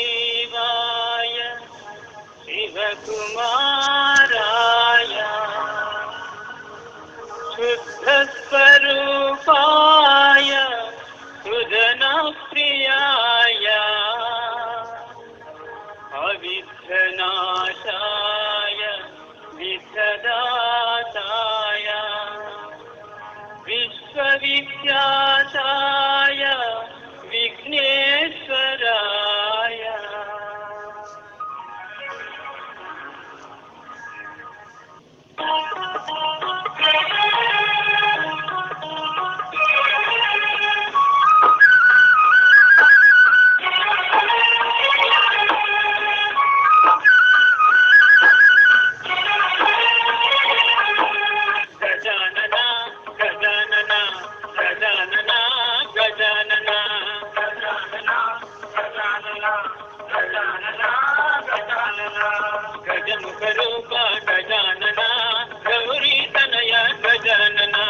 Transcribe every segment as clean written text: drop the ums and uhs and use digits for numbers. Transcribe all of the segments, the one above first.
श्रीगणादेवाय शिवकुमाराय शुद्धस्वरूपाय सुजनप्रियाय अविघ्ननाशाय विघ्नदाताय विश्वविख्याताय विघ्नेश्वराय गजमुखरूप गजानना गौरी तनय गजानना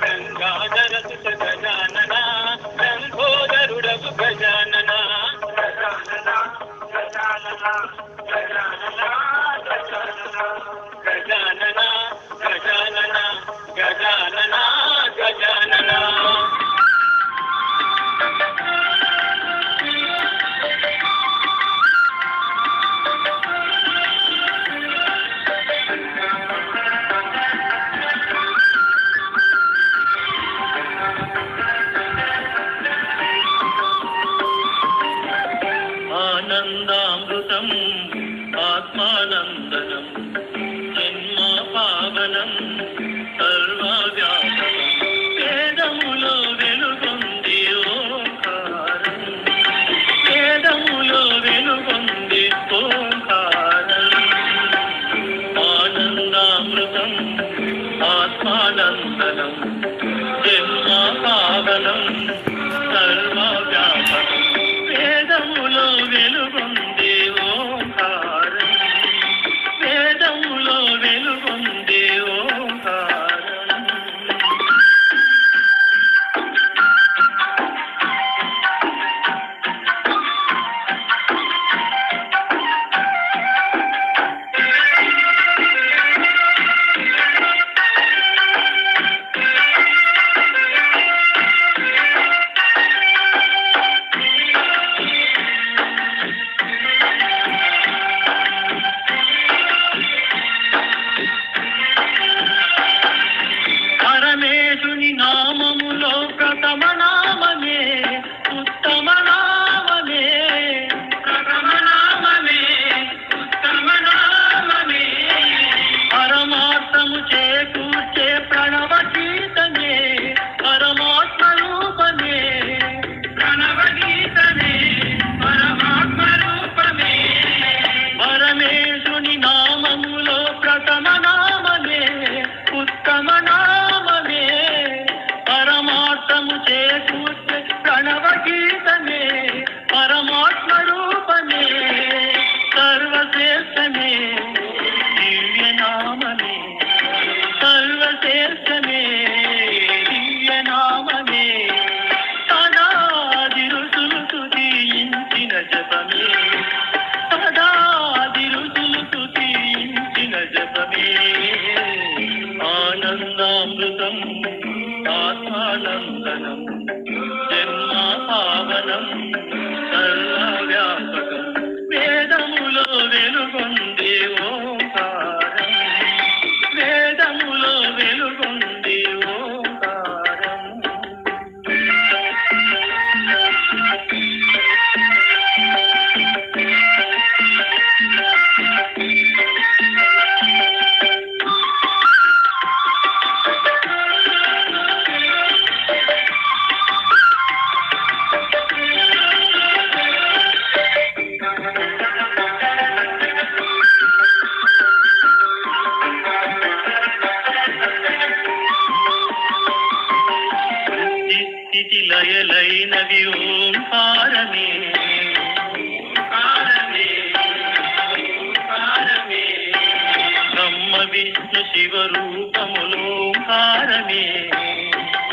गंगाधर सुत गजानना गंगोदरुडव गजानना गजानना गजानना गजानना गजानना गजानना गजानना गजानना ఆనందామృతం ఆత్మానందనం జన్మ పావనం సర్వవ్యాపకం వేదములో వెలుగొంది ఓంకారం వేదములో వెలుగొంది ఓంకారం ఆనందామృతం ఆత్మానందనం జన్మ పావనం సర్వవ్యాపకం వేదములో వెలుగొంది ఓంకారం వేదములో వెలుగొంది ఓంకారం పరమేశుని నామములో ప్రథమ నామమే ఉత్తమ నామమే ప్రథమ నామమే ఉత్తమ నామమే పరమార్థము చేకూర్చే ప్రణవ గీతమే పరమాత్మ రూపమే ప్రణవ గీతమే పరమాత్మ రూపమే పరమేశుని నామములో ప్రథమ నామమే ఉత్తమ నామమే పరమార్థము చేకూర్చే ప్రణవ గీతమే పరమాత్మ రూపమే సర్వశ్రేష్టమే దివ్య నామమే సర్వశ్రేష్టమే దివ్య నామమే సదాది రుసులు స్తుతించిన జపమే సదాది రుసులు స్తుతించిన జపమే ఆనందామృతం ఆత్మానందనం జన్మ పావనం సర్వవ్యాపకం వేదములో వెలుగొంది ఓంకారం వేదములో వెలుగొంది ఓంకారం లయలైనవి ఓంకారమే బ్రహ్మ విష్ణు శివ రూపములో ఓంకారమే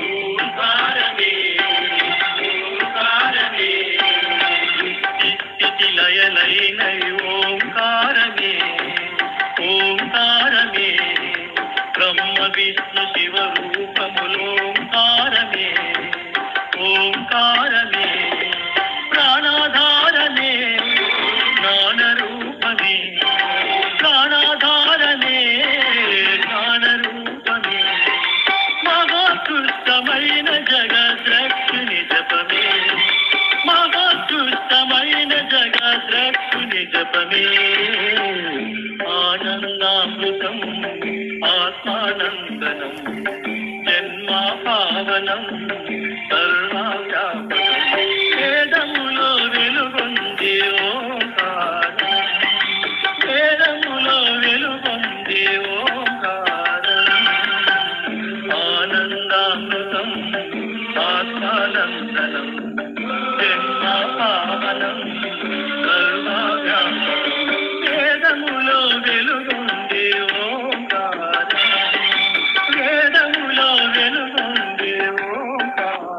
ఓంకారమే ఓంకారమే ఆనందామృతం ఆత్మానందనం జన్మాపావనం సర్వవ్యాపకం వేదములో వెలుగొంది ఓంకారం వేదములో వెలుగొంది ఓంకారం ఆనందామృతం ఆత్మానందనం జన్మాపావనం సర్వవ్యాపకం వేదములో వెలుగొంది ఓంకారం వేదములో వెలుగొంది ఓంకారం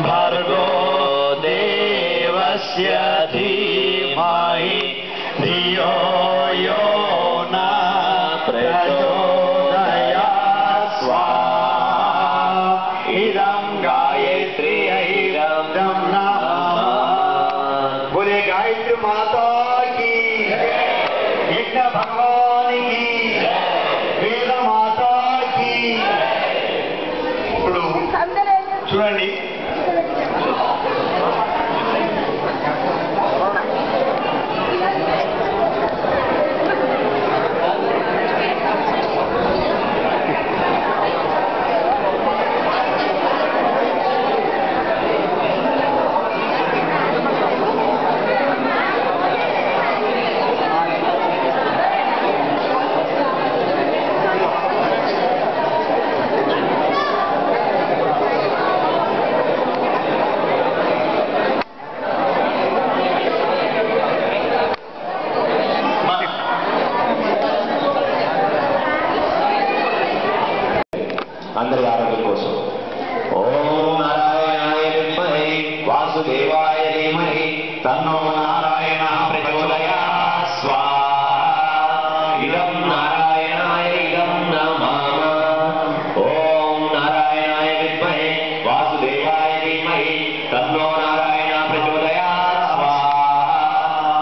भर्गो देवस्य धीमहि धियो यो न प्रचोदयात् स्वाहा इदं गायत्र्यै इदं नमः। बोले गायत्री माता की, यज्ञ भगवान की, वेद माता की। ఇప్పుడు చూడండి, అందరి ఆరోగ్యం కోసం ఓం నారాయణాయ విద్మహే వాసుదేవాయ ధీమహి తన్నో నారాయణ ప్రచోదయాత్ స్వాహా ఇదం నారాయణాయ ఇదం నమః ఓం నారాయణాయ విద్మహే వాసుదేవాయ ధీమహి తన్నో నారాయణ ప్రచోదయాత్ స్వాహా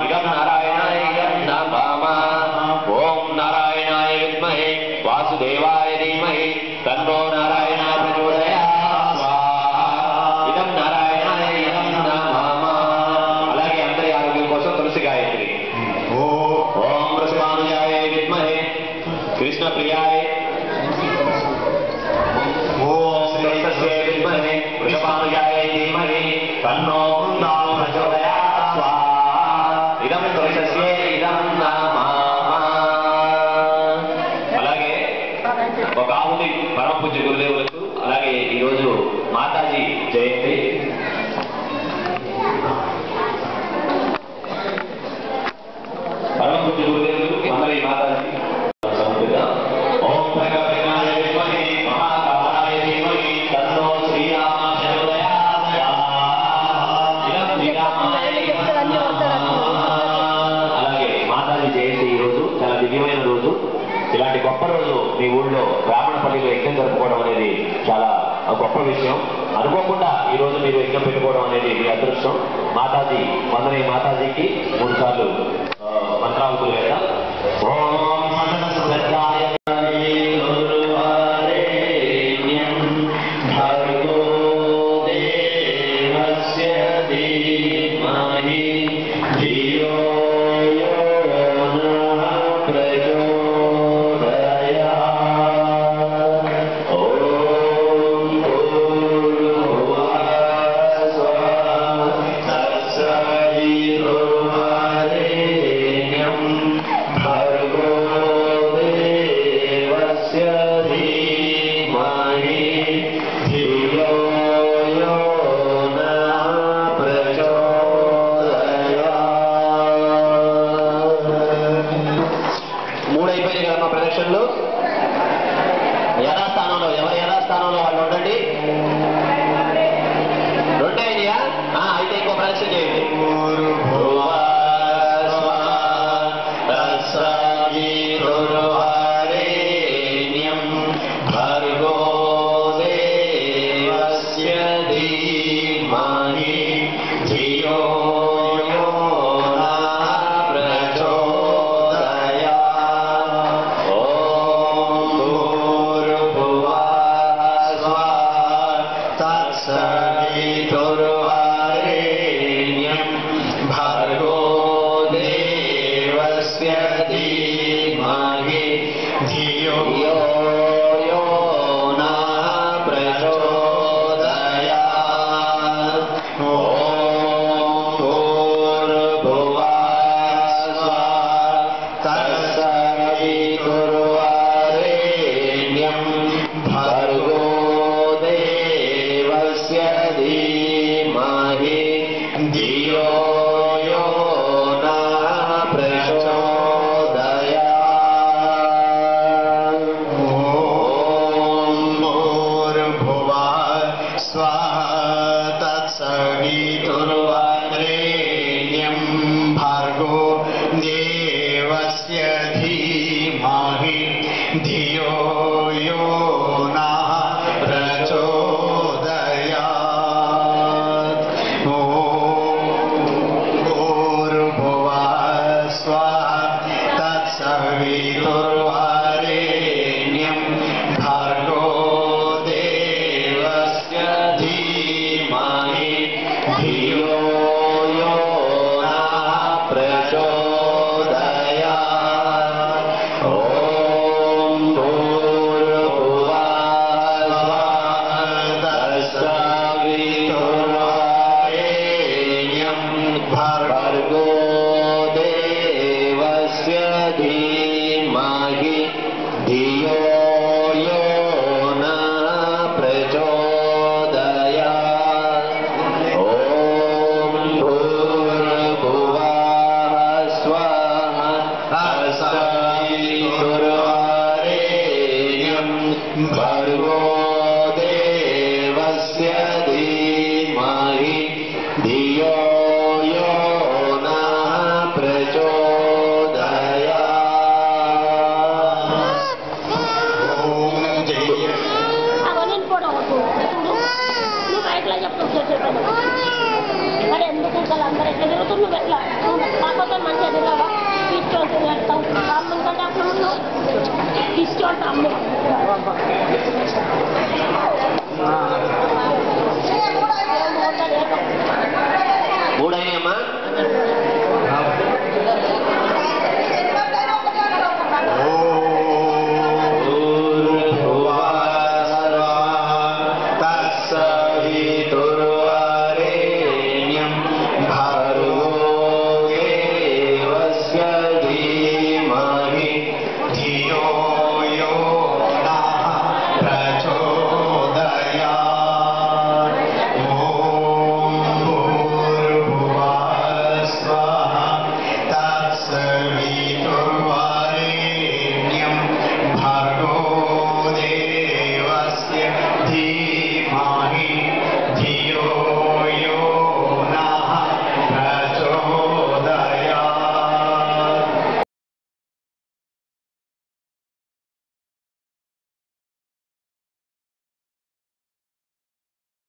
ఇదం నారాయణాయ ఇదం నమః ఓం నారాయణాయ విద్మహే వాసుదేవాయ ధీమహి तन्नो नारायण प्रचोदयात् स्वाहा इदं नारायणाय इदं नमः। అలాగే అందరి ఆరోగ్యం కోసం తులసి గాయత్రి ఓం వృషభానుజాయ విద్మహే కృష్ణప్రియాయ ఓం శ్రీకృష్ణాయ విద్మహే వృషభానుజాయ ధీమహి తన్నో బృందావన ప్రచోదయాత్ స్వాహా ఇదం తులస్యై ఇదం నమః। ఒక ఆవుని పరమ పూజ్య గురుదేవులకు, అలాగే ఈరోజు మాతాజీ జయంతి. పరమ పూజ్య గురుదేవులు అందరి మాతాజీ ఓం భగవతాయ విద్మహే మహాకాలాయ ధీమహి తన్నో శ్రీరామ ప్రచోదయాత్ ఇదం శ్రీరామాయ ఇదం నమః। అలాగే మాతాజీ జయంతి ఈరోజు చాలా దివ్యమైన రోజు. ఇలాంటి గొప్ప రోజు మీ ఊళ్ళో బ్రాహ్మణపల్లిలో యజ్ఞం జరుపుకోవడం అనేది చాలా గొప్ప విషయం. అనుకోకుండా ఈ రోజు మీరు యజ్ఞం పెట్టుకోవడం అనేది మీ అదృష్టం. మాతాజీ వందనే మాతాజీకి 3 సార్లు మంత్రావతులు వేద్దాం. ఓం మనసదాయ భర్గో దేవస్య ధీమహి ధియో యో న ప్రచోదయాత్ ఓం భూర్భువః స్వః తత్సవితుర్వరేణ్యం కలిసి తత్సవితుర్వరేణ్యం భర్గో దేవస్య ధీమహి ధియో యో నః ప్రచోదయాత్. ఓం భూర్భువః స్వః తత్సవితుర్వరేణ్యం భర్గో దేవస్య ధీమహి ధియో యో నః ప్రచోదయాత్. ఓం భూర్భువః స్వః తత్సవితుర్వరేణ్యం భర్గో దేవస్య ధీమహి ధియో యో నః ప్రచోదయాత్. ఓం భూర్భువః స్వః తత్సవితుర్వరేణ్యం భర్గో దేవస్య ధీమహి ధియో యో నః ప్రచోదయాత్. ఓం భూర్భువః స్వః తత్సవితుర్వరేణ్యం భర్గో దేవస్య ధీమహి ధియో యో నః ప్రచోదయాత్. ఓం భూర్భువః స్వః తత్సవితుర్వరేణ్యం భర్గో దేవస్య ధీమహి ధియో యో నః ప్రచోదయాత్. ఓం భూర్భువః స్వః తత్సవితుర్వరేణ్యం భర్గో దేవస్య ధీమహి ధియో యో నః ప్రచోదయాత్. ఓం జయ అవన్నీ కూడా నువ్వు బయటలో చెప్తావు మరి ఎందుకు ఇంకా అందరూ ఎట్లా తిరుగుతూ నువ్వు ఎట్లా మాతో మంచిగా తిరగవా తీసుకొని పెడతావు అమ్ముని కంటే అప్పుడు ఉన్నావు తీసుకుంటా అమ్ము